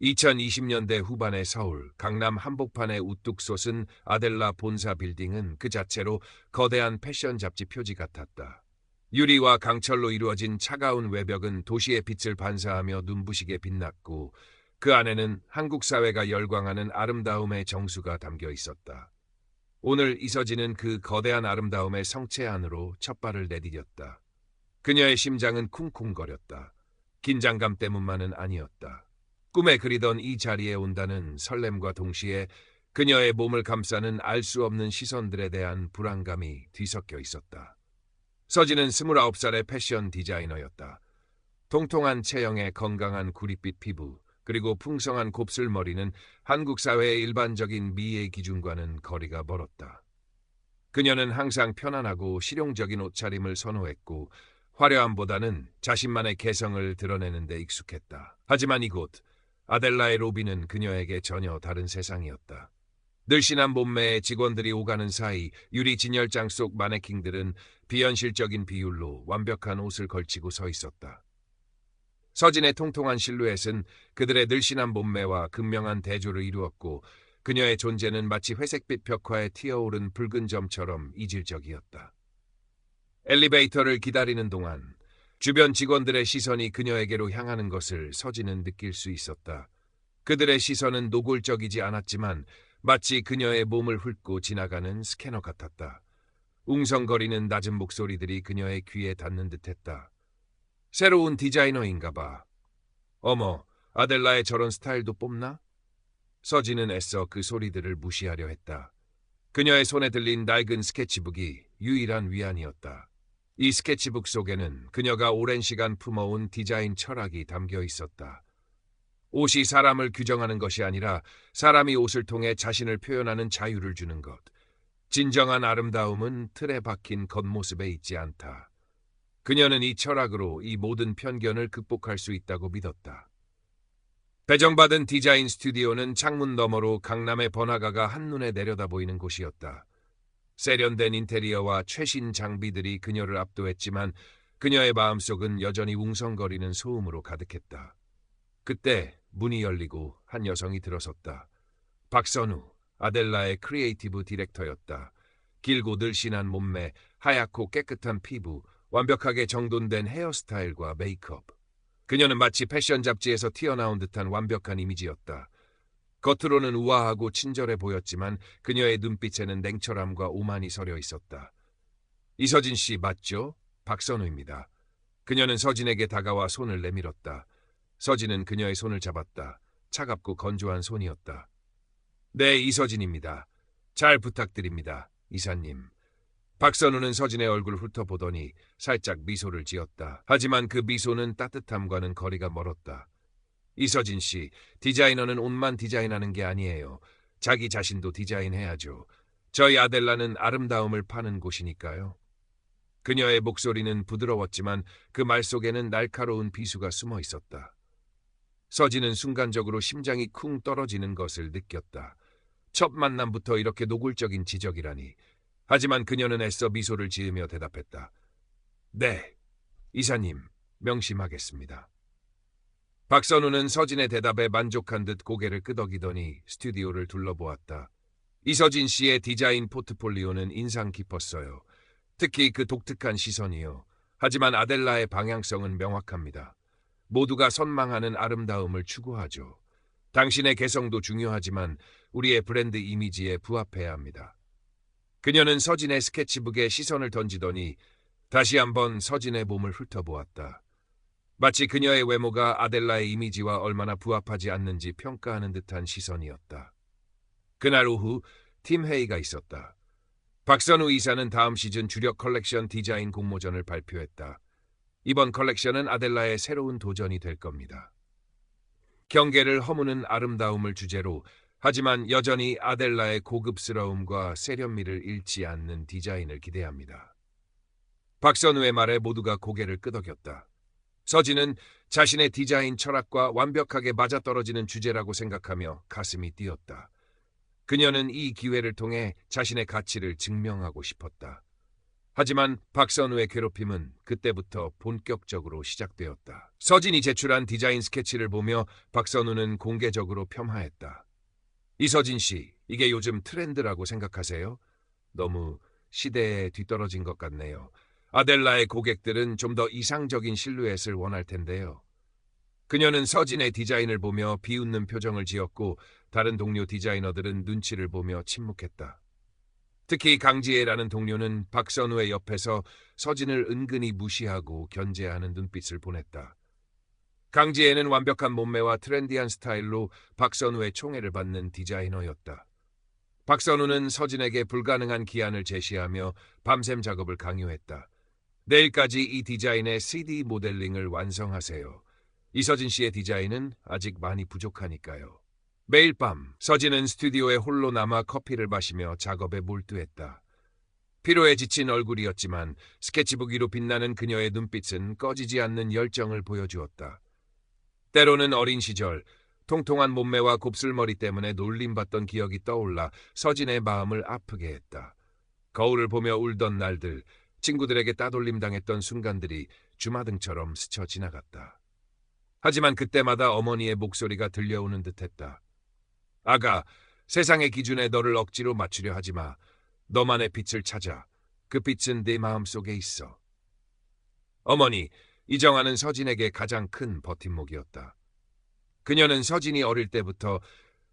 2020년대 후반의 서울, 강남 한복판에 우뚝 솟은 아델라 본사 빌딩은 그 자체로 거대한 패션 잡지 표지 같았다. 유리와 강철로 이루어진 차가운 외벽은 도시의 빛을 반사하며 눈부시게 빛났고 그 안에는 한국 사회가 열광하는 아름다움의 정수가 담겨 있었다. 오늘 이서진은 그 거대한 아름다움의 성체 안으로 첫 발을 내디뎠다. 그녀의 심장은 쿵쿵거렸다. 긴장감 때문만은 아니었다. 꿈에 그리던 이 자리에 온다는 설렘과 동시에 그녀의 몸을 감싸는 알 수 없는 시선들에 대한 불안감이 뒤섞여 있었다. 서진은 29살의 패션 디자이너였다. 통통한 체형에 건강한 구릿빛 피부, 그리고 풍성한 곱슬머리는 한국 사회의 일반적인 미의 기준과는 거리가 멀었다. 그녀는 항상 편안하고 실용적인 옷차림을 선호했고 화려함보다는 자신만의 개성을 드러내는 데 익숙했다. 하지만 이곳 아델라의 로비는 그녀에게 전혀 다른 세상이었다. 늘씬한 몸매의 직원들이 오가는 사이 유리 진열장 속 마네킹들은 비현실적인 비율로 완벽한 옷을 걸치고 서 있었다. 서진의 통통한 실루엣은 그들의 늘씬한 몸매와 극명한 대조를 이루었고 그녀의 존재는 마치 회색빛 벽화에 튀어오른 붉은 점처럼 이질적이었다. 엘리베이터를 기다리는 동안 주변 직원들의 시선이 그녀에게로 향하는 것을 서진은 느낄 수 있었다. 그들의 시선은 노골적이지 않았지만 마치 그녀의 몸을 훑고 지나가는 스캐너 같았다. 웅성거리는 낮은 목소리들이 그녀의 귀에 닿는 듯했다. 새로운 디자이너인가 봐. 어머, 아델라의 저런 스타일도 뽑나? 서진은 애써 그 소리들을 무시하려 했다. 그녀의 손에 들린 낡은 스케치북이 유일한 위안이었다. 이 스케치북 속에는 그녀가 오랜 시간 품어온 디자인 철학이 담겨 있었다. 옷이 사람을 규정하는 것이 아니라 사람이 옷을 통해 자신을 표현하는 자유를 주는 것. 진정한 아름다움은 틀에 박힌 겉모습에 있지 않다. 그녀는 이 철학으로 이 모든 편견을 극복할 수 있다고 믿었다. 배정받은 디자인 스튜디오는 창문 너머로 강남의 번화가가 한눈에 내려다 보이는 곳이었다. 세련된 인테리어와 최신 장비들이 그녀를 압도했지만 그녀의 마음속은 여전히 웅성거리는 소음으로 가득했다. 그때 문이 열리고 한 여성이 들어섰다. 박선우, 아델라의 크리에이티브 디렉터였다. 길고 늘씬한 몸매, 하얗고 깨끗한 피부, 완벽하게 정돈된 헤어스타일과 메이크업. 그녀는 마치 패션 잡지에서 튀어나온 듯한 완벽한 이미지였다. 겉으로는 우아하고 친절해 보였지만 그녀의 눈빛에는 냉철함과 오만이 서려 있었다. 이서진 씨 맞죠? 박선우입니다. 그녀는 서진에게 다가와 손을 내밀었다. 서진은 그녀의 손을 잡았다. 차갑고 건조한 손이었다. 네, 이서진입니다. 잘 부탁드립니다, 이사님. 박선우는 서진의 얼굴을 훑어보더니 살짝 미소를 지었다. 하지만 그 미소는 따뜻함과는 거리가 멀었다. 이서진 씨, 디자이너는 옷만 디자인하는 게 아니에요. 자기 자신도 디자인해야죠. 저희 아델라는 아름다움을 파는 곳이니까요. 그녀의 목소리는 부드러웠지만 그 말 속에는 날카로운 비수가 숨어 있었다. 서진은 순간적으로 심장이 쿵 떨어지는 것을 느꼈다. 첫 만남부터 이렇게 노골적인 지적이라니. 하지만 그녀는 애써 미소를 지으며 대답했다. 네, 이사님, 명심하겠습니다. 박선우는 서진의 대답에 만족한 듯 고개를 끄덕이더니 스튜디오를 둘러보았다. 이서진 씨의 디자인 포트폴리오는 인상 깊었어요. 특히 그 독특한 시선이요. 하지만 아델라의 방향성은 명확합니다. 모두가 선망하는 아름다움을 추구하죠. 당신의 개성도 중요하지만 우리의 브랜드 이미지에 부합해야 합니다. 그녀는 서진의 스케치북에 시선을 던지더니 다시 한번 서진의 몸을 훑어보았다. 마치 그녀의 외모가 아델라의 이미지와 얼마나 부합하지 않는지 평가하는 듯한 시선이었다. 그날 오후 팀 회의가 있었다. 박선우 이사는 다음 시즌 주력 컬렉션 디자인 공모전을 발표했다. 이번 컬렉션은 아델라의 새로운 도전이 될 겁니다. 경계를 허무는 아름다움을 주제로 하지만 여전히 아델라의 고급스러움과 세련미를 잃지 않는 디자인을 기대합니다. 박선우의 말에 모두가 고개를 끄덕였다. 서진은 자신의 디자인 철학과 완벽하게 맞아떨어지는 주제라고 생각하며 가슴이 뛰었다. 그녀는 이 기회를 통해 자신의 가치를 증명하고 싶었다. 하지만 박선우의 괴롭힘은 그때부터 본격적으로 시작되었다. 서진이 제출한 디자인 스케치를 보며 박선우는 공개적으로 폄하했다. 이서진 씨, 이게 요즘 트렌드라고 생각하세요? 너무 시대에 뒤떨어진 것 같네요. 아델라의 고객들은 좀 더 이상적인 실루엣을 원할 텐데요. 그녀는 서진의 디자인을 보며 비웃는 표정을 지었고 다른 동료 디자이너들은 눈치를 보며 침묵했다. 특히 강지혜라는 동료는 박선우의 옆에서 서진을 은근히 무시하고 견제하는 눈빛을 보냈다. 강지혜는 완벽한 몸매와 트렌디한 스타일로 박선우의 총애를 받는 디자이너였다. 박선우는 서진에게 불가능한 기한을 제시하며 밤샘 작업을 강요했다. 내일까지 이 디자인의 3D 모델링을 완성하세요. 이서진 씨의 디자인은 아직 많이 부족하니까요. 매일 밤 서진은 스튜디오에 홀로 남아 커피를 마시며 작업에 몰두했다. 피로에 지친 얼굴이었지만 스케치북 위로 빛나는 그녀의 눈빛은 꺼지지 않는 열정을 보여주었다. 때로는 어린 시절 통통한 몸매와 곱슬머리 때문에 놀림받던 기억이 떠올라 서진의 마음을 아프게 했다. 거울을 보며 울던 날들, 친구들에게 따돌림당했던 순간들이 주마등처럼 스쳐 지나갔다. 하지만 그때마다 어머니의 목소리가 들려오는 듯했다. 아가, 세상의 기준에 너를 억지로 맞추려 하지 마. 너만의 빛을 찾아. 그 빛은 네 마음속에 있어. 어머니, 이정아는 서진에게 가장 큰 버팀목이었다. 그녀는 서진이 어릴 때부터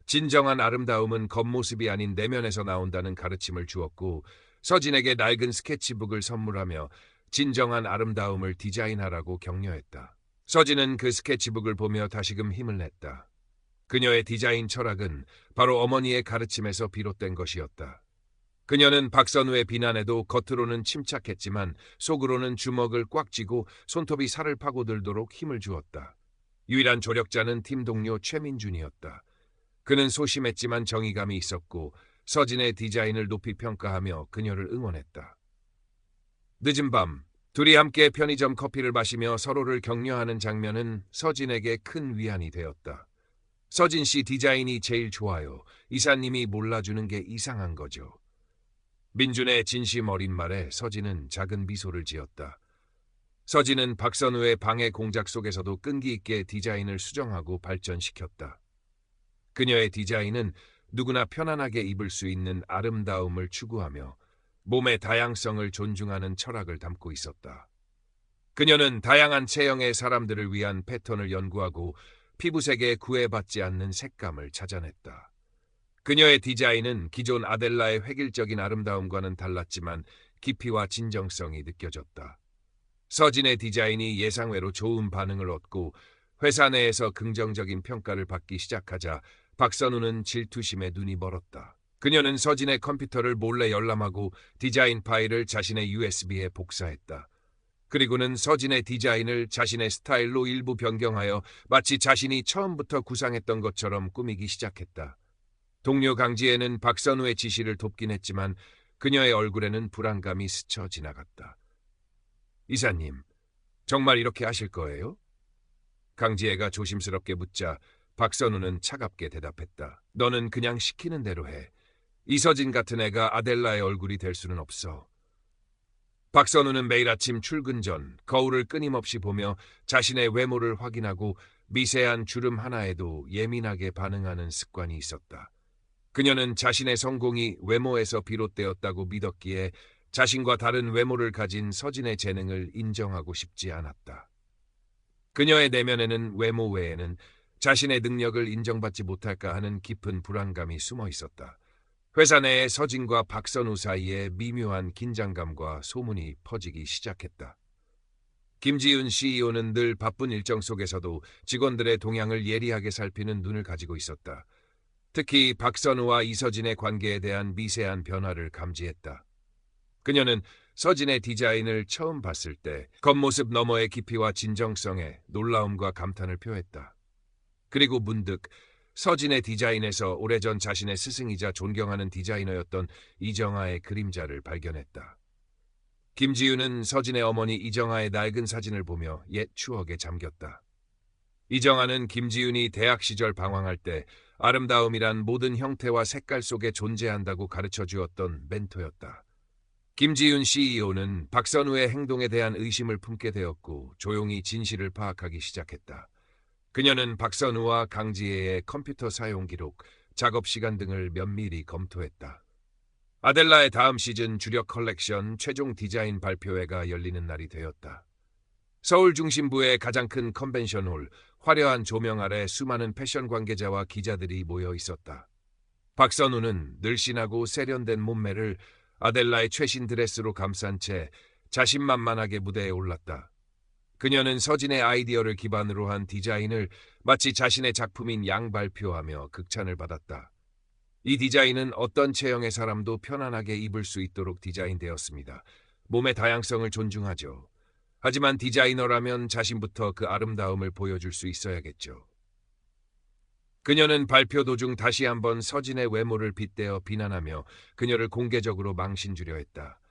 진정한 아름다움은 겉모습이 아닌 내면에서 나온다는 가르침을 주었고 서진에게 낡은 스케치북을 선물하며 진정한 아름다움을 디자인하라고 격려했다. 서진은 그 스케치북을 보며 다시금 힘을 냈다. 그녀의 디자인 철학은 바로 어머니의 가르침에서 비롯된 것이었다. 그녀는 박선우의 비난에도 겉으로는 침착했지만 속으로는 주먹을 꽉 쥐고 손톱이 살을 파고들도록 힘을 주었다. 유일한 조력자는 팀 동료 최민준이었다. 그는 소심했지만 정의감이 있었고 서진의 디자인을 높이 평가하며 그녀를 응원했다. 늦은 밤, 둘이 함께 편의점 커피를 마시며 서로를 격려하는 장면은 서진에게 큰 위안이 되었다. 서진 씨 디자인이 제일 좋아요. 이사님이 몰라주는 게 이상한 거죠. 민준의 진심 어린 말에 서진은 작은 미소를 지었다. 서진은 박선우의 방해 공작 속에서도 끈기 있게 디자인을 수정하고 발전시켰다. 그녀의 디자인은 누구나 편안하게 입을 수 있는 아름다움을 추구하며 몸의 다양성을 존중하는 철학을 담고 있었다. 그녀는 다양한 체형의 사람들을 위한 패턴을 연구하고 피부색에 구애받지 않는 색감을 찾아냈다. 그녀의 디자인은 기존 아델라의 획일적인 아름다움과는 달랐지만 깊이와 진정성이 느껴졌다. 서진의 디자인이 예상외로 좋은 반응을 얻고 회사 내에서 긍정적인 평가를 받기 시작하자 박선우는 질투심에 눈이 멀었다. 그녀는 서진의 컴퓨터를 몰래 열람하고 디자인 파일을 자신의 USB에 복사했다. 그리고는 서진의 디자인을 자신의 스타일로 일부 변경하여 마치 자신이 처음부터 구상했던 것처럼 꾸미기 시작했다. 동료 강지혜는 박선우의 지시를 돕긴 했지만 그녀의 얼굴에는 불안감이 스쳐 지나갔다. 이사님, 정말 이렇게 하실 거예요? 강지혜가 조심스럽게 묻자 박선우는 차갑게 대답했다. 너는 그냥 시키는 대로 해. 이서진 같은 애가 아델라의 얼굴이 될 수는 없어. 박선우는 매일 아침 출근 전 거울을 끊임없이 보며 자신의 외모를 확인하고 미세한 주름 하나에도 예민하게 반응하는 습관이 있었다. 그녀는 자신의 성공이 외모에서 비롯되었다고 믿었기에 자신과 다른 외모를 가진 서진의 재능을 인정하고 싶지 않았다. 그녀의 내면에는 외모 외에는 자신의 능력을 인정받지 못할까 하는 깊은 불안감이 숨어 있었다. 회사 내에 서진과 박선우 사이에 미묘한 긴장감과 소문이 퍼지기 시작했다. 김지윤 CEO는 늘 바쁜 일정 속에서도 직원들의 동향을 예리하게 살피는 눈을 가지고 있었다. 특히 박선우와 이서진의 관계에 대한 미세한 변화를 감지했다. 그녀는 서진의 디자인을 처음 봤을 때 겉모습 너머의 깊이와 진정성에 놀라움과 감탄을 표했다. 그리고 문득 서진의 디자인에서 오래전 자신의 스승이자 존경하는 디자이너였던 이정아의 그림자를 발견했다. 김지윤은 서진의 어머니 이정아의 낡은 사진을 보며 옛 추억에 잠겼다. 이정아는 김지윤이 대학 시절 방황할 때 아름다움이란 모든 형태와 색깔 속에 존재한다고 가르쳐 주었던 멘토였다. 김지윤 CEO는 박선우의 행동에 대한 의심을 품게 되었고 조용히 진실을 파악하기 시작했다. 그녀는 박선우와 강지혜의 컴퓨터 사용 기록, 작업 시간 등을 면밀히 검토했다. 아델라의 다음 시즌 주력 컬렉션 최종 디자인 발표회가 열리는 날이 되었다. 서울 중심부의 가장 큰 컨벤션홀, 화려한 조명 아래 수많은 패션 관계자와 기자들이 모여 있었다. 박선우는 늘씬하고 세련된 몸매를 아델라의 최신 드레스로 감싼 채 자신만만하게 무대에 올랐다. 그녀는 서진의 아이디어를 기반으로 한 디자인을 마치 자신의 작품인 양 발표하며 극찬을 받았다. 이 디자인은 어떤 체형의 사람도 편안하게 입을 수 있도록 디자인되었습니다. 몸의 다양성을 존중하죠. 하지만 디자이너라면 자신부터 그 아름다움을 보여줄 수 있어야겠죠. 그녀는 발표 도중 다시 한번 서진의 외모를 빗대어 비난하며 그녀를 공개적으로 망신주려 했다.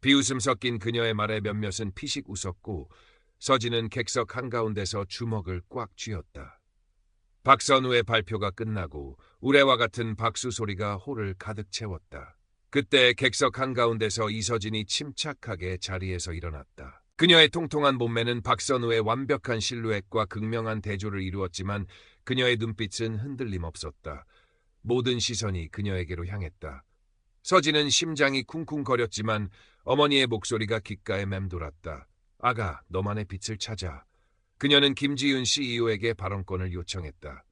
비웃음 섞인 그녀의 말에 몇몇은 피식 웃었고 서진은 객석 한가운데서 주먹을 꽉 쥐었다. 박선우의 발표가 끝나고 우레와 같은 박수 소리가 홀을 가득 채웠다. 그때 객석 한가운데서 이서진이 침착하게 자리에서 일어났다. 그녀의 통통한 몸매는 박선우의 완벽한 실루엣과 극명한 대조를 이루었지만 그녀의 눈빛은 흔들림 없었다. 모든 시선이 그녀에게로 향했다. 서진은 심장이 쿵쿵거렸지만 어머니의 목소리가 귓가에 맴돌았다. 아가, 너만의 빛을 찾아. 그녀는 김지윤 CEO에게 발언권을 요청했다.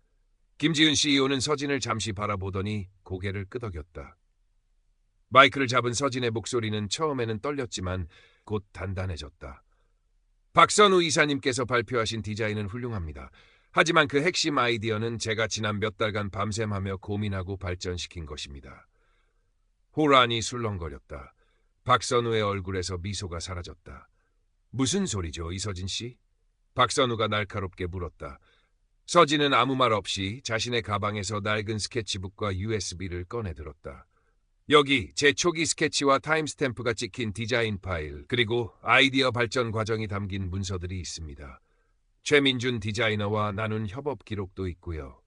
김지윤 CEO는 서진을 잠시 바라보더니 고개를 끄덕였다. 마이크를 잡은 서진의 목소리는 처음에는 떨렸지만 곧 단단해졌다. 박선우 이사님께서 발표하신 디자인은 훌륭합니다. 하지만 그 핵심 아이디어는 제가 지난 몇 달간 밤샘하며 고민하고 발전시킨 것입니다. 호란이 술렁거렸다. 박선우의 얼굴에서 미소가 사라졌다. 무슨 소리죠, 이서진 씨? 박선우가 날카롭게 물었다. 서진은 아무 말 없이 자신의 가방에서 낡은 스케치북과 USB를 꺼내 들었다. 여기 제 초기 스케치와 타임스탬프가 찍힌 디자인 파일, 그리고 아이디어 발전 과정이 담긴 문서들이 있습니다. 최민준 디자이너와 나눈 협업 기록도 있고요.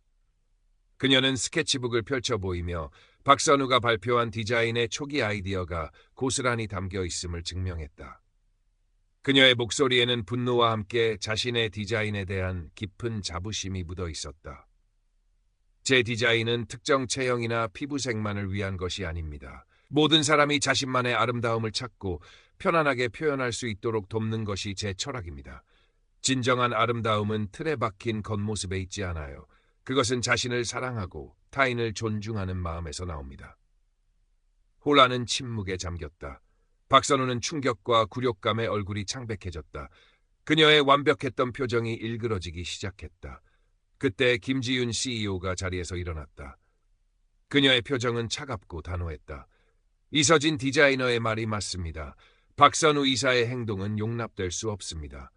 그녀는 스케치북을 펼쳐 보이며 박선우가 발표한 디자인의 초기 아이디어가 고스란히 담겨 있음을 증명했다. 그녀의 목소리에는 분노와 함께 자신의 디자인에 대한 깊은 자부심이 묻어 있었다. 제 디자인은 특정 체형이나 피부색만을 위한 것이 아닙니다. 모든 사람이 자신만의 아름다움을 찾고 편안하게 표현할 수 있도록 돕는 것이 제 철학입니다. 진정한 아름다움은 틀에 박힌 겉모습에 있지 않아요. 그것은 자신을 사랑하고 타인을 존중하는 마음에서 나옵니다. 홀라는 침묵에 잠겼다. 박선우는 충격과 굴욕감에 얼굴이 창백해졌다. 그녀의 완벽했던 표정이 일그러지기 시작했다. 그때 김지윤 CEO가 자리에서 일어났다. 그녀의 표정은 차갑고 단호했다. 이서진 디자이너의 말이 맞습니다. 박선우 이사의 행동은 용납될 수 없습니다.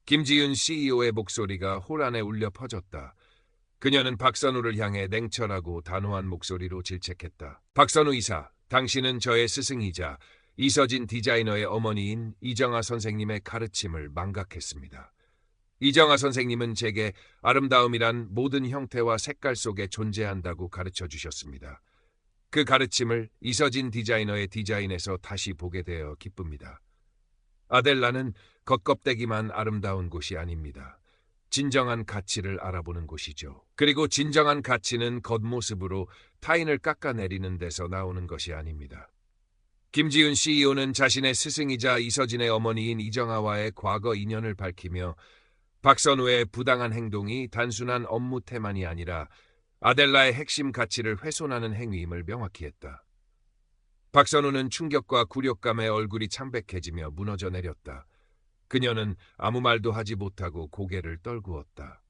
김지윤 CEO의 목소리가 홀 안에 울려 퍼졌다. 그녀는 박선우를 향해 냉철하고 단호한 목소리로 질책했다. 박선우 이사, 당신은 저의 스승이자 이서진 디자이너의 어머니인 이정아 선생님의 가르침을 망각했습니다. 이정아 선생님은 제게 아름다움이란 모든 형태와 색깔 속에 존재한다고 가르쳐 주셨습니다. 그 가르침을 이서진 디자이너의 디자인에서 다시 보게 되어 기쁩니다. 아델라는 겉껍데기만 아름다운 곳이 아닙니다. 진정한 가치를 알아보는 곳이죠. 그리고 진정한 가치는 겉모습으로 타인을 깎아내리는 데서 나오는 것이 아닙니다. 김지윤 CEO는 자신의 스승이자 이서진의 어머니인 이정아와의 과거 인연을 밝히며 박선우의 부당한 행동이 단순한 업무 태만이 아니라 아델라의 핵심 가치를 훼손하는 행위임을 명확히 했다. 박선우는 충격과 굴욕감에 얼굴이 창백해지며 무너져 내렸다. 그녀는 아무 말도 하지 못하고 고개를 떨구었다.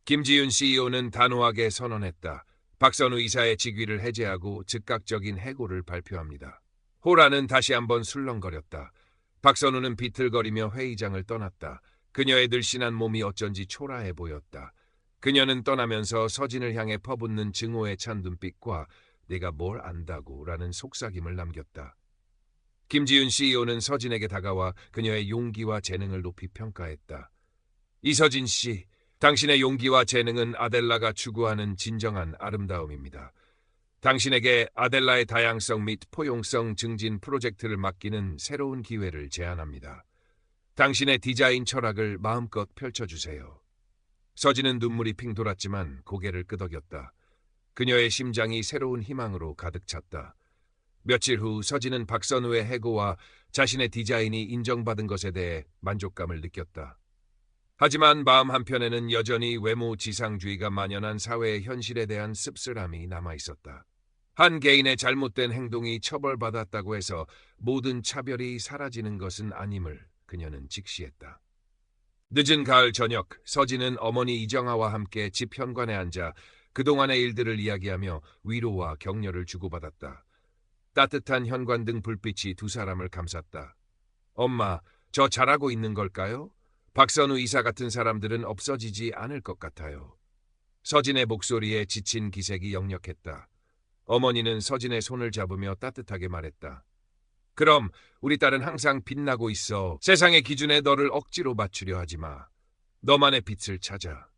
김지윤 CEO는 단호하게 선언했다. 박선우 이사의 직위를 해제하고 즉각적인 해고를 발표합니다. 호라는 다시 한번 술렁거렸다. 박선우는 비틀거리며 회의장을 떠났다. 그녀의 늘씬한 몸이 어쩐지 초라해 보였다. 그녀는 떠나면서 서진을 향해 퍼붓는 증오에 찬 눈빛과 내가 뭘 안다고 라는 속삭임을 남겼다. 김지윤 CEO는 서진에게 다가와 그녀의 용기와 재능을 높이 평가했다. 이서진 씨, 당신의 용기와 재능은 아델라가 추구하는 진정한 아름다움입니다. 당신에게 아델라의 다양성 및 포용성 증진 프로젝트를 맡기는 새로운 기회를 제안합니다. 당신의 디자인 철학을 마음껏 펼쳐주세요. 서진은 눈물이 핑 돌았지만 고개를 끄덕였다. 그녀의 심장이 새로운 희망으로 가득 찼다. 며칠 후 서진은 박선우의 해고와 자신의 디자인이 인정받은 것에 대해 만족감을 느꼈다. 하지만 마음 한편에는 여전히 외모 지상주의가 만연한 사회의 현실에 대한 씁쓸함이 남아있었다. 한 개인의 잘못된 행동이 처벌받았다고 해서 모든 차별이 사라지는 것은 아님을 그녀는 직시했다. 늦은 가을 저녁, 서진은 어머니 이정아와 함께 집 현관에 앉아 그동안의 일들을 이야기하며 위로와 격려를 주고받았다. 따뜻한 현관등 불빛이 두 사람을 감쌌다. 엄마, 저 잘하고 있는 걸까요? 박선우 이사 같은 사람들은 없어지지 않을 것 같아요. 서진의 목소리에 지친 기색이 역력했다. 어머니는 서진의 손을 잡으며 따뜻하게 말했다. 그럼 우리 딸은 항상 빛나고 있어. 세상의 기준에 너를 억지로 맞추려 하지 마. 너만의 빛을 찾아.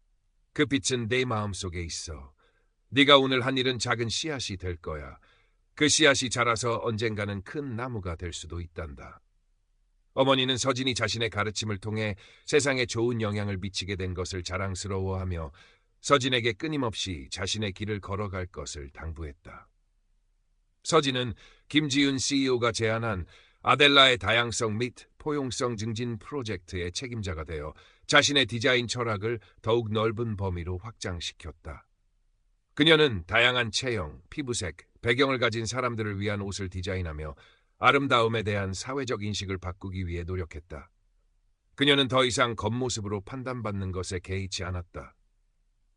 그 빛은 내 마음속에 있어. 네가 오늘 한 일은 작은 씨앗이 될 거야. 그 씨앗이 자라서 언젠가는 큰 나무가 될 수도 있단다. 어머니는 서진이 자신의 가르침을 통해 세상에 좋은 영향을 미치게 된 것을 자랑스러워하며 서진에게 끊임없이 자신의 길을 걸어갈 것을 당부했다. 서진은 김지윤 CEO가 제안한 아델라의 다양성 및 포용성 증진 프로젝트의 책임자가 되어 자신의 디자인 철학을 더욱 넓은 범위로 확장시켰다. 그녀는 다양한 체형, 피부색, 배경을 가진 사람들을 위한 옷을 디자인하며 아름다움에 대한 사회적 인식을 바꾸기 위해 노력했다. 그녀는 더 이상 겉모습으로 판단받는 것에 개의치 않았다.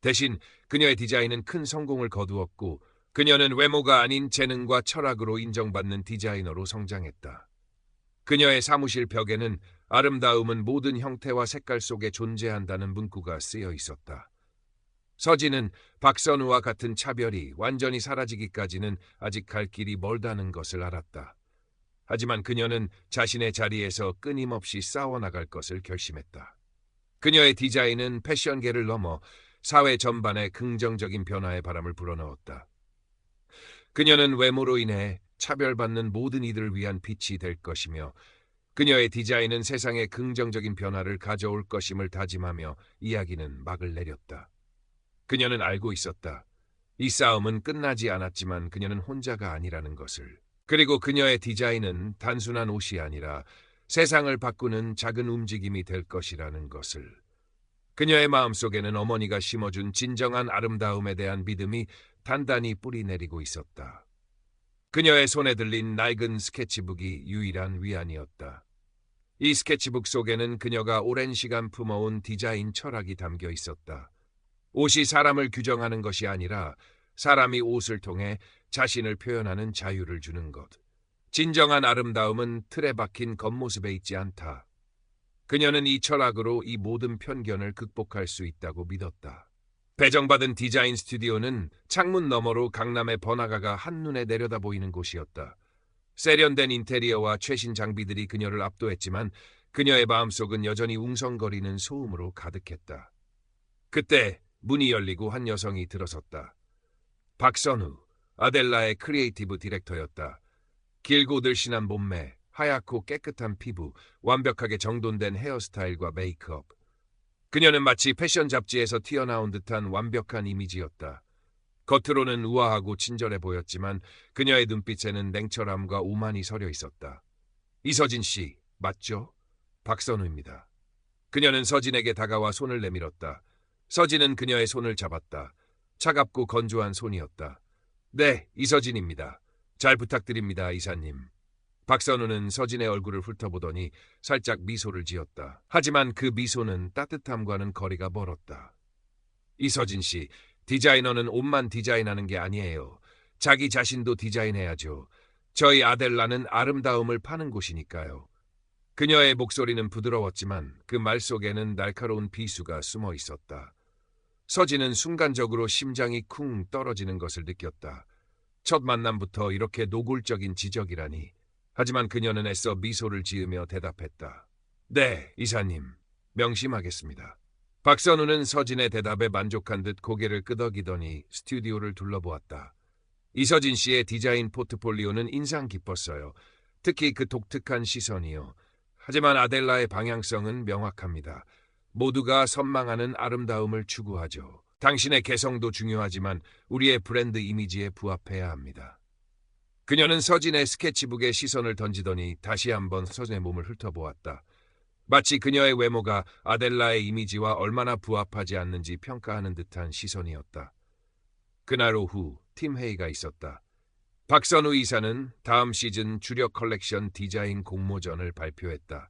대신 그녀의 디자인은 큰 성공을 거두었고 그녀는 외모가 아닌 재능과 철학으로 인정받는 디자이너로 성장했다. 그녀의 사무실 벽에는 아름다움은 모든 형태와 색깔 속에 존재한다는 문구가 쓰여 있었다. 서진은 박선우와 같은 차별이 완전히 사라지기까지는 아직 갈 길이 멀다는 것을 알았다. 하지만 그녀는 자신의 자리에서 끊임없이 싸워나갈 것을 결심했다. 그녀의 디자인은 패션계를 넘어 사회 전반에 긍정적인 변화의 바람을 불어넣었다. 그녀는 외모로 인해 차별받는 모든 이들을 위한 빛이 될 것이며 그녀의 디자인은 세상에 긍정적인 변화를 가져올 것임을 다짐하며 이야기는 막을 내렸다. 그녀는 알고 있었다. 이 싸움은 끝나지 않았지만 그녀는 혼자가 아니라는 것을. 그리고 그녀의 디자인은 단순한 옷이 아니라 세상을 바꾸는 작은 움직임이 될 것이라는 것을. 그녀의 마음속에는 어머니가 심어준 진정한 아름다움에 대한 믿음이 단단히 뿌리내리고 있었다. 그녀의 손에 들린 낡은 스케치북이 유일한 위안이었다. 이 스케치북 속에는 그녀가 오랜 시간 품어온 디자인 철학이 담겨 있었다. 옷이 사람을 규정하는 것이 아니라 사람이 옷을 통해 자신을 표현하는 자유를 주는 것. 진정한 아름다움은 틀에 박힌 겉모습에 있지 않다. 그녀는 이 철학으로 이 모든 편견을 극복할 수 있다고 믿었다. 배정받은 디자인 스튜디오는 창문 너머로 강남의 번화가가 한눈에 내려다 보이는 곳이었다. 세련된 인테리어와 최신 장비들이 그녀를 압도했지만 그녀의 마음속은 여전히 웅성거리는 소음으로 가득했다. 그때 문이 열리고 한 여성이 들어섰다. 박선우, 아델라의 크리에이티브 디렉터였다. 길고 늘씬한 몸매, 하얗고 깨끗한 피부, 완벽하게 정돈된 헤어스타일과 메이크업. 그녀는 마치 패션 잡지에서 튀어나온 듯한 완벽한 이미지였다. 겉으로는 우아하고 친절해 보였지만 그녀의 눈빛에는 냉철함과 오만이 서려 있었다. 이서진 씨, 맞죠? 박선우입니다. 그녀는 서진에게 다가와 손을 내밀었다. 서진은 그녀의 손을 잡았다. 차갑고 건조한 손이었다. 네, 이서진입니다. 잘 부탁드립니다, 이사님. 박선우는 서진의 얼굴을 훑어보더니 살짝 미소를 지었다. 하지만 그 미소는 따뜻함과는 거리가 멀었다. 이서진 씨, 디자이너는 옷만 디자인하는 게 아니에요. 자기 자신도 디자인해야죠. 저희 아델라는 아름다움을 파는 곳이니까요. 그녀의 목소리는 부드러웠지만 그 말 속에는 날카로운 비수가 숨어 있었다. 서진은 순간적으로 심장이 쿵 떨어지는 것을 느꼈다. 첫 만남부터 이렇게 노골적인 지적이라니. 하지만 그녀는 애써 미소를 지으며 대답했다. 네, 이사님. 명심하겠습니다. 박선우는 서진의 대답에 만족한 듯 고개를 끄덕이더니 스튜디오를 둘러보았다. 이서진 씨의 디자인 포트폴리오는 인상 깊었어요. 특히 그 독특한 시선이요. 하지만 아델라의 방향성은 명확합니다. 모두가 선망하는 아름다움을 추구하죠. 당신의 개성도 중요하지만 우리의 브랜드 이미지에 부합해야 합니다. 그녀는 서진의 스케치북에 시선을 던지더니 다시 한번 서진의 몸을 훑어보았다. 마치 그녀의 외모가 아델라의 이미지와 얼마나 부합하지 않는지 평가하는 듯한 시선이었다. 그날 오후 팀 회의가 있었다. 박선우 이사는 다음 시즌 주력 컬렉션 디자인 공모전을 발표했다.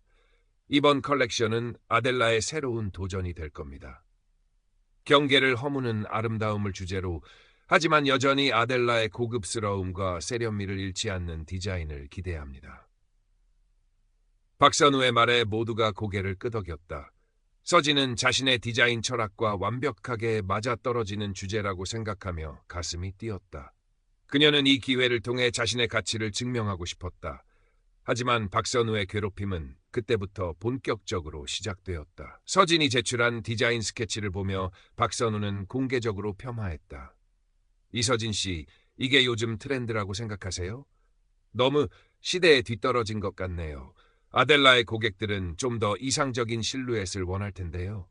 이번 컬렉션은 아델라의 새로운 도전이 될 겁니다. 경계를 허무는 아름다움을 주제로 하지만 여전히 아델라의 고급스러움과 세련미를 잃지 않는 디자인을 기대합니다. 박선우의 말에 모두가 고개를 끄덕였다. 서진은 자신의 디자인 철학과 완벽하게 맞아떨어지는 주제라고 생각하며 가슴이 뛰었다. 그녀는 이 기회를 통해 자신의 가치를 증명하고 싶었다. 하지만 박선우의 괴롭힘은 그때부터 본격적으로 시작되었다. 서진이 제출한 디자인 스케치를 보며 박선우는 공개적으로 폄하했다. 이서진 씨, 이게 요즘 트렌드라고 생각하세요? 너무 시대에 뒤떨어진 것 같네요. 아델라의 고객들은 좀 더 이상적인 실루엣을 원할 텐데요.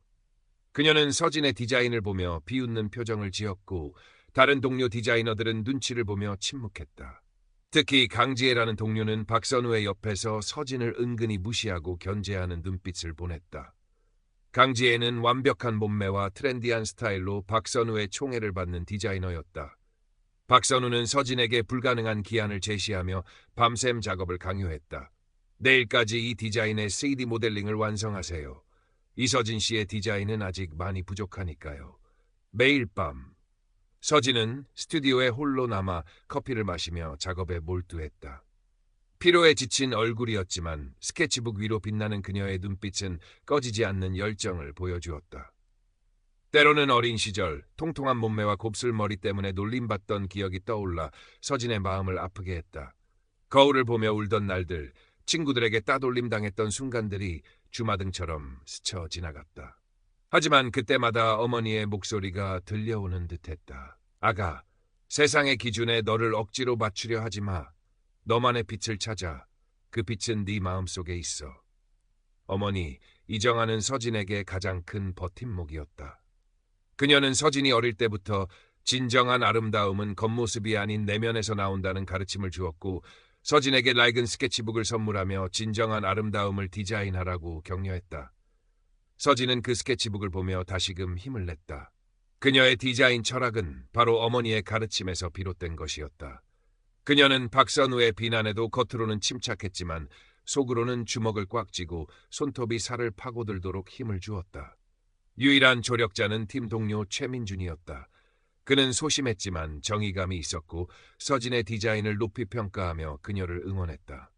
그녀는 서진의 디자인을 보며 비웃는 표정을 지었고 다른 동료 디자이너들은 눈치를 보며 침묵했다. 특히 강지혜라는 동료는 박선우의 옆에서 서진을 은근히 무시하고 견제하는 눈빛을 보냈다. 강지혜는 완벽한 몸매와 트렌디한 스타일로 박선우의 총애를 받는 디자이너였다. 박선우는 서진에게 불가능한 기한을 제시하며 밤샘 작업을 강요했다. 내일까지 이 디자인의 3D 모델링을 완성하세요. 이서진 씨의 디자인은 아직 많이 부족하니까요. 매일 밤 서진은 스튜디오에 홀로 남아 커피를 마시며 작업에 몰두했다. 피로에 지친 얼굴이었지만 스케치북 위로 빛나는 그녀의 눈빛은 꺼지지 않는 열정을 보여주었다. 때로는 어린 시절 통통한 몸매와 곱슬머리 때문에 놀림받던 기억이 떠올라 서진의 마음을 아프게 했다. 거울을 보며 울던 날들, 친구들에게 따돌림 당했던 순간들이 주마등처럼 스쳐 지나갔다. 하지만 그때마다 어머니의 목소리가 들려오는 듯했다. 아가, 세상의 기준에 너를 억지로 맞추려 하지 마. 너만의 빛을 찾아. 그 빛은 네 마음속에 있어. 어머니, 이정아는 서진에게 가장 큰 버팀목이었다. 그녀는 서진이 어릴 때부터 진정한 아름다움은 겉모습이 아닌 내면에서 나온다는 가르침을 주었고 서진에게 낡은 스케치북을 선물하며 진정한 아름다움을 디자인하라고 격려했다. 서진은 그 스케치북을 보며 다시금 힘을 냈다. 그녀의 디자인 철학은 바로 어머니의 가르침에서 비롯된 것이었다. 그녀는 박선우의 비난에도 겉으로는 침착했지만 속으로는 주먹을 꽉 쥐고 손톱이 살을 파고들도록 힘을 주었다. 유일한 조력자는 팀 동료 최민준이었다. 그는 소심했지만 정의감이 있었고 서진의 디자인을 높이 평가하며 그녀를 응원했다.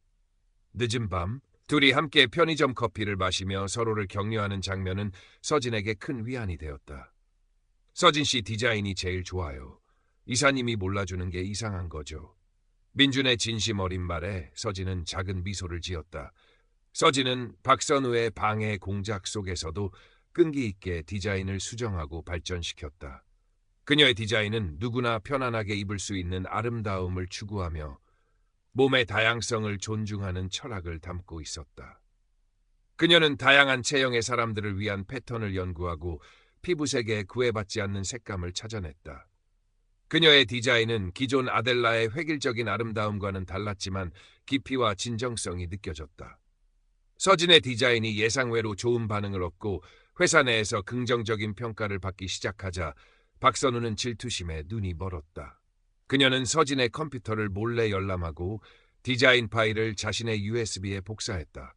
늦은 밤, 둘이 함께 편의점 커피를 마시며 서로를 격려하는 장면은 서진에게 큰 위안이 되었다. 서진 씨 디자인이 제일 좋아요. 이사님이 몰라주는 게 이상한 거죠. 민준의 진심 어린 말에 서진은 작은 미소를 지었다. 서진은 박선우의 방해 공작 속에서도 끈기 있게 디자인을 수정하고 발전시켰다. 그녀의 디자인은 누구나 편안하게 입을 수 있는 아름다움을 추구하며 몸의 다양성을 존중하는 철학을 담고 있었다. 그녀는 다양한 체형의 사람들을 위한 패턴을 연구하고 피부색에 구애받지 않는 색감을 찾아냈다. 그녀의 디자인은 기존 아델라의 획일적인 아름다움과는 달랐지만 깊이와 진정성이 느껴졌다. 서진의 디자인이 예상외로 좋은 반응을 얻고 회사 내에서 긍정적인 평가를 받기 시작하자 박선우는 질투심에 눈이 멀었다. 그녀는 서진의 컴퓨터를 몰래 열람하고 디자인 파일을 자신의 USB에 복사했다.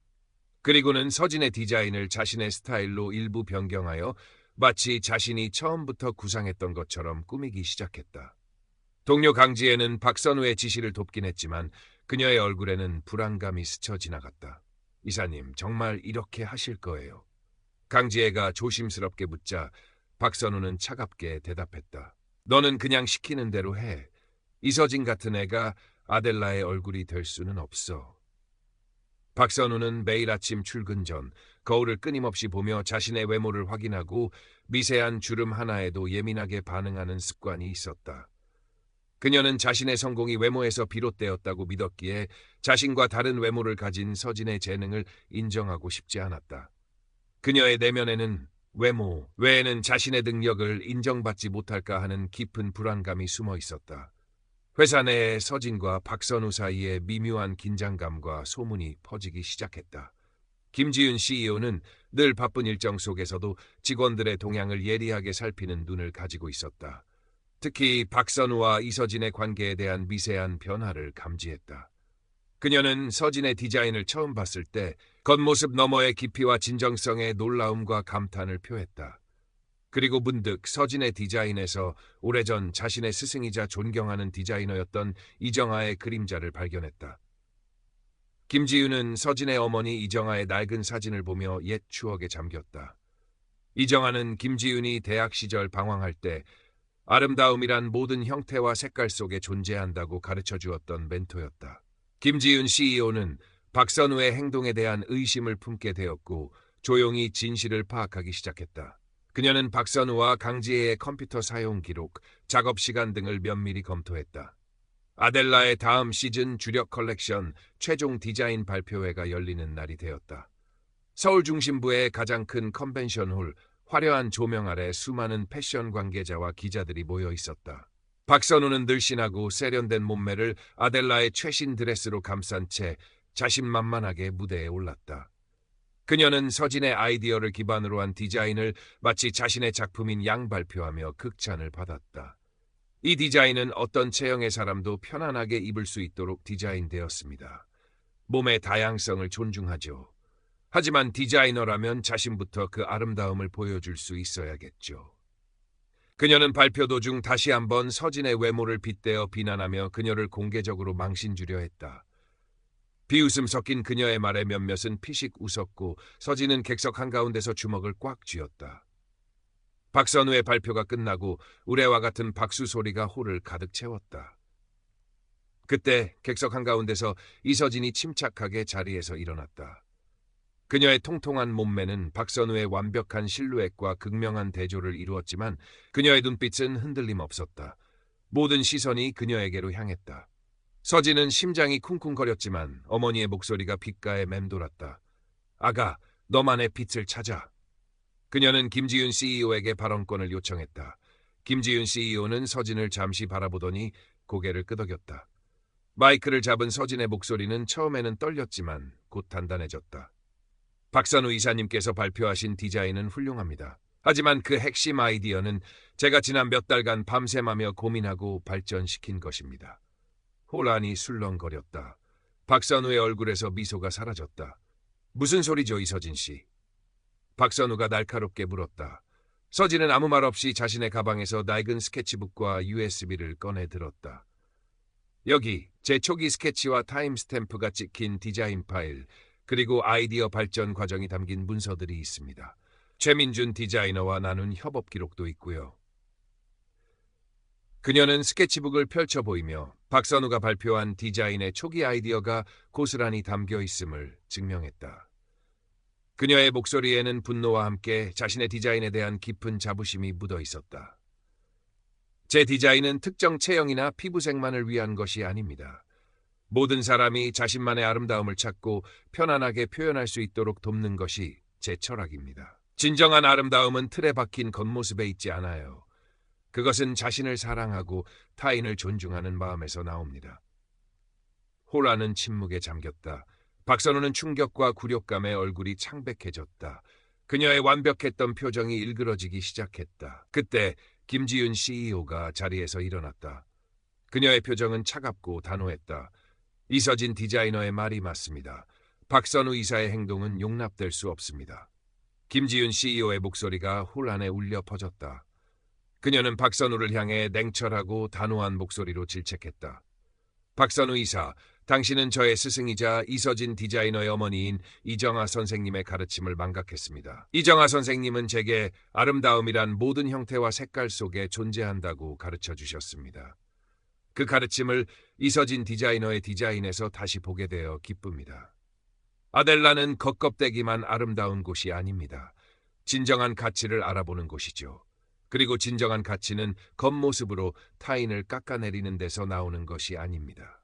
그리고는 서진의 디자인을 자신의 스타일로 일부 변경하여 마치 자신이 처음부터 구상했던 것처럼 꾸미기 시작했다. 동료 강지혜는 박선우의 지시를 돕긴 했지만 그녀의 얼굴에는 불안감이 스쳐 지나갔다. 이사님, 정말 이렇게 하실 거예요? 강지혜가 조심스럽게 묻자 박선우는 차갑게 대답했다. 너는 그냥 시키는 대로 해. 이서진 같은 애가 아델라의 얼굴이 될 수는 없어. 박선우는 매일 아침 출근 전 거울을 끊임없이 보며 자신의 외모를 확인하고 미세한 주름 하나에도 예민하게 반응하는 습관이 있었다. 그녀는 자신의 성공이 외모에서 비롯되었다고 믿었기에 자신과 다른 외모를 가진 서진의 재능을 인정하고 싶지 않았다. 그녀의 내면에는 외모 외에는 자신의 능력을 인정받지 못할까 하는 깊은 불안감이 숨어 있었다. 회사 내에 서진과 박선우 사이에 미묘한 긴장감과 소문이 퍼지기 시작했다. 김지윤 CEO는 늘 바쁜 일정 속에서도 직원들의 동향을 예리하게 살피는 눈을 가지고 있었다. 특히 박선우와 이서진의 관계에 대한 미세한 변화를 감지했다. 그녀는 서진의 디자인을 처음 봤을 때 겉모습 너머의 깊이와 진정성에 놀라움과 감탄을 표했다. 그리고 문득 서진의 디자인에서 오래전 자신의 스승이자 존경하는 디자이너였던 이정아의 그림자를 발견했다. 김지윤은 서진의 어머니 이정아의 낡은 사진을 보며 옛 추억에 잠겼다. 이정아는 김지윤이 대학 시절 방황할 때 아름다움이란 모든 형태와 색깔 속에 존재한다고 가르쳐 주었던 멘토였다. 김지윤 CEO는 박선우의 행동에 대한 의심을 품게 되었고 조용히 진실을 파악하기 시작했다. 그녀는 박선우와 강지혜의 컴퓨터 사용 기록, 작업 시간 등을 면밀히 검토했다. 아델라의 다음 시즌 주력 컬렉션 최종 디자인 발표회가 열리는 날이 되었다. 서울 중심부의 가장 큰 컨벤션홀, 화려한 조명 아래 수많은 패션 관계자와 기자들이 모여 있었다. 박선우는 늘씬하고 세련된 몸매를 아델라의 최신 드레스로 감싼 채 자신만만하게 무대에 올랐다. 그녀는 서진의 아이디어를 기반으로 한 디자인을 마치 자신의 작품인 양 발표하며 극찬을 받았다. 이 디자인은 어떤 체형의 사람도 편안하게 입을 수 있도록 디자인되었습니다. 몸의 다양성을 존중하죠. 하지만 디자이너라면 자신부터 그 아름다움을 보여줄 수 있어야겠죠. 그녀는 발표 도중 다시 한번 서진의 외모를 빗대어 비난하며 그녀를 공개적으로 망신주려 했다. 비웃음 섞인 그녀의 말에 몇몇은 피식 웃었고 서진은 객석 한가운데서 주먹을 꽉 쥐었다. 박선우의 발표가 끝나고 우레와 같은 박수 소리가 홀을 가득 채웠다. 그때 객석 한가운데서 이서진이 침착하게 자리에서 일어났다. 그녀의 통통한 몸매는 박선우의 완벽한 실루엣과 극명한 대조를 이루었지만 그녀의 눈빛은 흔들림 없었다. 모든 시선이 그녀에게로 향했다. 서진은 심장이 쿵쿵거렸지만 어머니의 목소리가 귓가에 맴돌았다. 아가, 너만의 빛을 찾아. 그녀는 김지윤 CEO에게 발언권을 요청했다. 김지윤 CEO는 서진을 잠시 바라보더니 고개를 끄덕였다. 마이크를 잡은 서진의 목소리는 처음에는 떨렸지만 곧 단단해졌다. 박선우 이사님께서 발표하신 디자인은 훌륭합니다. 하지만 그 핵심 아이디어는 제가 지난 몇 달간 밤샘하며 고민하고 발전시킨 것입니다. 호란이 술렁거렸다. 박선우의 얼굴에서 미소가 사라졌다. 무슨 소리죠, 이서진 씨? 박선우가 날카롭게 물었다. 서진은 아무 말 없이 자신의 가방에서 낡은 스케치북과 USB를 꺼내 들었다. 여기 제 초기 스케치와 타임스탬프가 찍힌 디자인 파일, 그리고 아이디어 발전 과정이 담긴 문서들이 있습니다. 최민준 디자이너와 나눈 협업 기록도 있고요. 그녀는 스케치북을 펼쳐 보이며 박선우가 발표한 디자인의 초기 아이디어가 고스란히 담겨 있음을 증명했다. 그녀의 목소리에는 분노와 함께 자신의 디자인에 대한 깊은 자부심이 묻어 있었다. 제 디자인은 특정 체형이나 피부색만을 위한 것이 아닙니다. 모든 사람이 자신만의 아름다움을 찾고 편안하게 표현할 수 있도록 돕는 것이 제 철학입니다. 진정한 아름다움은 틀에 박힌 겉모습에 있지 않아요. 그것은 자신을 사랑하고 타인을 존중하는 마음에서 나옵니다. 호라는 침묵에 잠겼다. 박선우는 충격과 굴욕감에 얼굴이 창백해졌다. 그녀의 완벽했던 표정이 일그러지기 시작했다. 그때 김지윤 CEO가 자리에서 일어났다. 그녀의 표정은 차갑고 단호했다. 이서진 디자이너의 말이 맞습니다. 박선우 이사의 행동은 용납될 수 없습니다. 김지윤 CEO의 목소리가 홀 안에 울려 퍼졌다. 그녀는 박선우를 향해 냉철하고 단호한 목소리로 질책했다. 박선우 이사, 당신은 저의 스승이자 이서진 디자이너의 어머니인 이정아 선생님의 가르침을 망각했습니다. 이정아 선생님은 제게 아름다움이란 모든 형태와 색깔 속에 존재한다고 가르쳐 주셨습니다. 그 가르침을 이서진 디자이너의 디자인에서 다시 보게 되어 기쁩니다. 아델라는 겉껍데기만 아름다운 곳이 아닙니다. 진정한 가치를 알아보는 곳이죠. 그리고 진정한 가치는 겉모습으로 타인을 깎아내리는 데서 나오는 것이 아닙니다.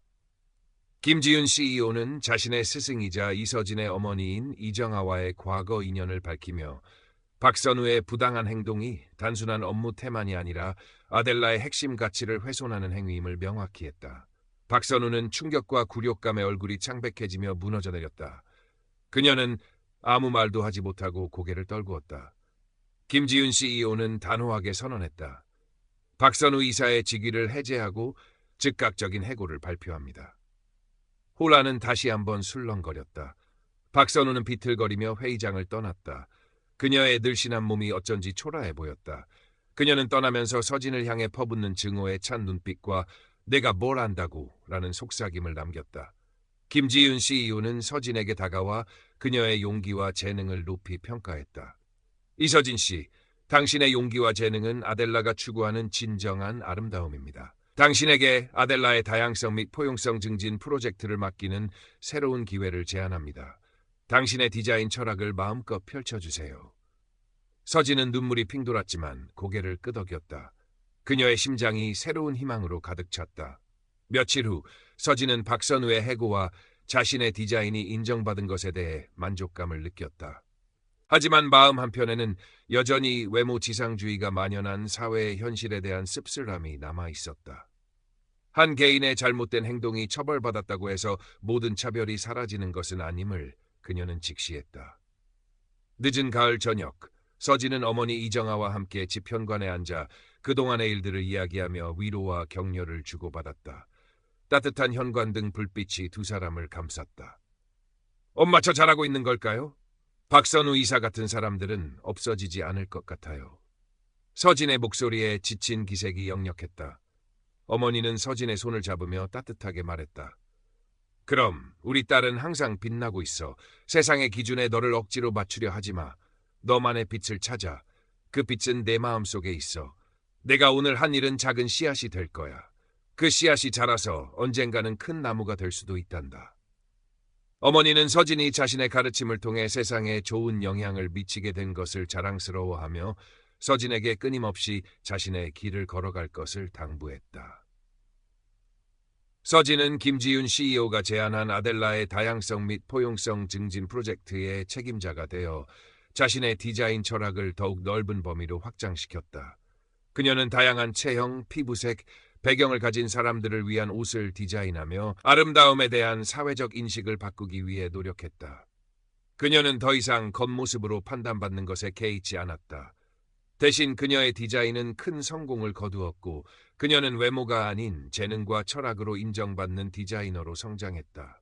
김지윤 CEO는 자신의 스승이자 이서진의 어머니인 이정아와의 과거 인연을 밝히며 박선우의 부당한 행동이 단순한 업무 태만이 아니라 아델라의 핵심 가치를 훼손하는 행위임을 명확히 했다. 박선우는 충격과 굴욕감에 얼굴이 창백해지며 무너져 내렸다. 그녀는 아무 말도 하지 못하고 고개를 떨구었다. 김지윤 CEO는 단호하게 선언했다. 박선우 이사의 직위를 해제하고 즉각적인 해고를 발표합니다. 홀라는 다시 한번 술렁거렸다. 박선우는 비틀거리며 회의장을 떠났다. 그녀의 늘씬한 몸이 어쩐지 초라해 보였다. 그녀는 떠나면서 서진을 향해 퍼붓는 증오에 찬 눈빛과 내가 뭘 안다고 라는 속삭임을 남겼다. 김지윤 CEO는 서진에게 다가와 그녀의 용기와 재능을 높이 평가했다. 이서진 씨, 당신의 용기와 재능은 아델라가 추구하는 진정한 아름다움입니다. 당신에게 아델라의 다양성 및 포용성 증진 프로젝트를 맡기는 새로운 기회를 제안합니다. 당신의 디자인 철학을 마음껏 펼쳐주세요. 서진은 눈물이 핑 돌았지만 고개를 끄덕였다. 그녀의 심장이 새로운 희망으로 가득 찼다. 며칠 후 서진은 박선우의 해고와 자신의 디자인이 인정받은 것에 대해 만족감을 느꼈다. 하지만 마음 한편에는 여전히 외모 지상주의가 만연한 사회의 현실에 대한 씁쓸함이 남아 있었다. 한 개인의 잘못된 행동이 처벌받았다고 해서 모든 차별이 사라지는 것은 아님을 그녀는 직시했다. 늦은 가을 저녁, 서진은 어머니 이정아와 함께 집 현관에 앉아 그동안의 일들을 이야기하며 위로와 격려를 주고받았다. 따뜻한 현관등 불빛이 두 사람을 감쌌다. 엄마, 저 잘하고 있는 걸까요? 박선우 이사 같은 사람들은 없어지지 않을 것 같아요. 서진의 목소리에 지친 기색이 역력했다. 어머니는 서진의 손을 잡으며 따뜻하게 말했다. 그럼 우리 딸은 항상 빛나고 있어. 세상의 기준에 너를 억지로 맞추려 하지 마. 너만의 빛을 찾아. 그 빛은 내 마음속에 있어. 내가 오늘 한 일은 작은 씨앗이 될 거야. 그 씨앗이 자라서 언젠가는 큰 나무가 될 수도 있단다. 어머니는 서진이 자신의 가르침을 통해 세상에 좋은 영향을 미치게 된 것을 자랑스러워하며 서진에게 끊임없이 자신의 길을 걸어갈 것을 당부했다. 서진은 김지윤 CEO가 제안한 아델라의 다양성 및 포용성 증진 프로젝트의 책임자가 되어 자신의 디자인 철학을 더욱 넓은 범위로 확장시켰다. 그녀는 다양한 체형, 피부색, 배경을 가진 사람들을 위한 옷을 디자인하며 아름다움에 대한 사회적 인식을 바꾸기 위해 노력했다. 그녀는 더 이상 겉모습으로 판단받는 것에 개의치 않았다. 대신 그녀의 디자인은 큰 성공을 거두었고 그녀는 외모가 아닌 재능과 철학으로 인정받는 디자이너로 성장했다.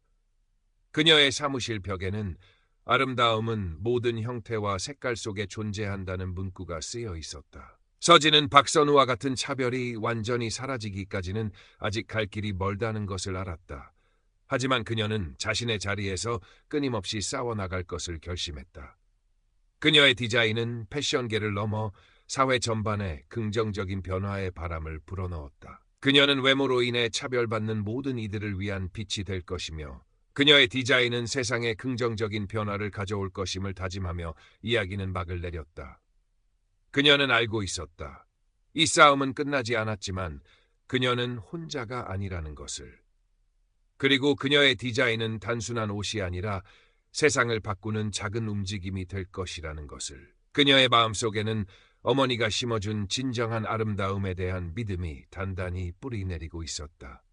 그녀의 사무실 벽에는 아름다움은 모든 형태와 색깔 속에 존재한다는 문구가 쓰여 있었다. 서진은 박선우와 같은 차별이 완전히 사라지기까지는 아직 갈 길이 멀다는 것을 알았다. 하지만 그녀는 자신의 자리에서 끊임없이 싸워나갈 것을 결심했다. 그녀의 디자인은 패션계를 넘어 사회 전반에 긍정적인 변화의 바람을 불어넣었다. 그녀는 외모로 인해 차별받는 모든 이들을 위한 빛이 될 것이며 그녀의 디자인은 세상에 긍정적인 변화를 가져올 것임을 다짐하며 이야기는 막을 내렸다. 그녀는 알고 있었다. 이 싸움은 끝나지 않았지만 그녀는 혼자가 아니라는 것을. 그리고 그녀의 디자인은 단순한 옷이 아니라 세상을 바꾸는 작은 움직임이 될 것이라는 것을. 그녀의 마음속에는 어머니가 심어준 진정한 아름다움에 대한 믿음이 단단히 뿌리내리고 있었다.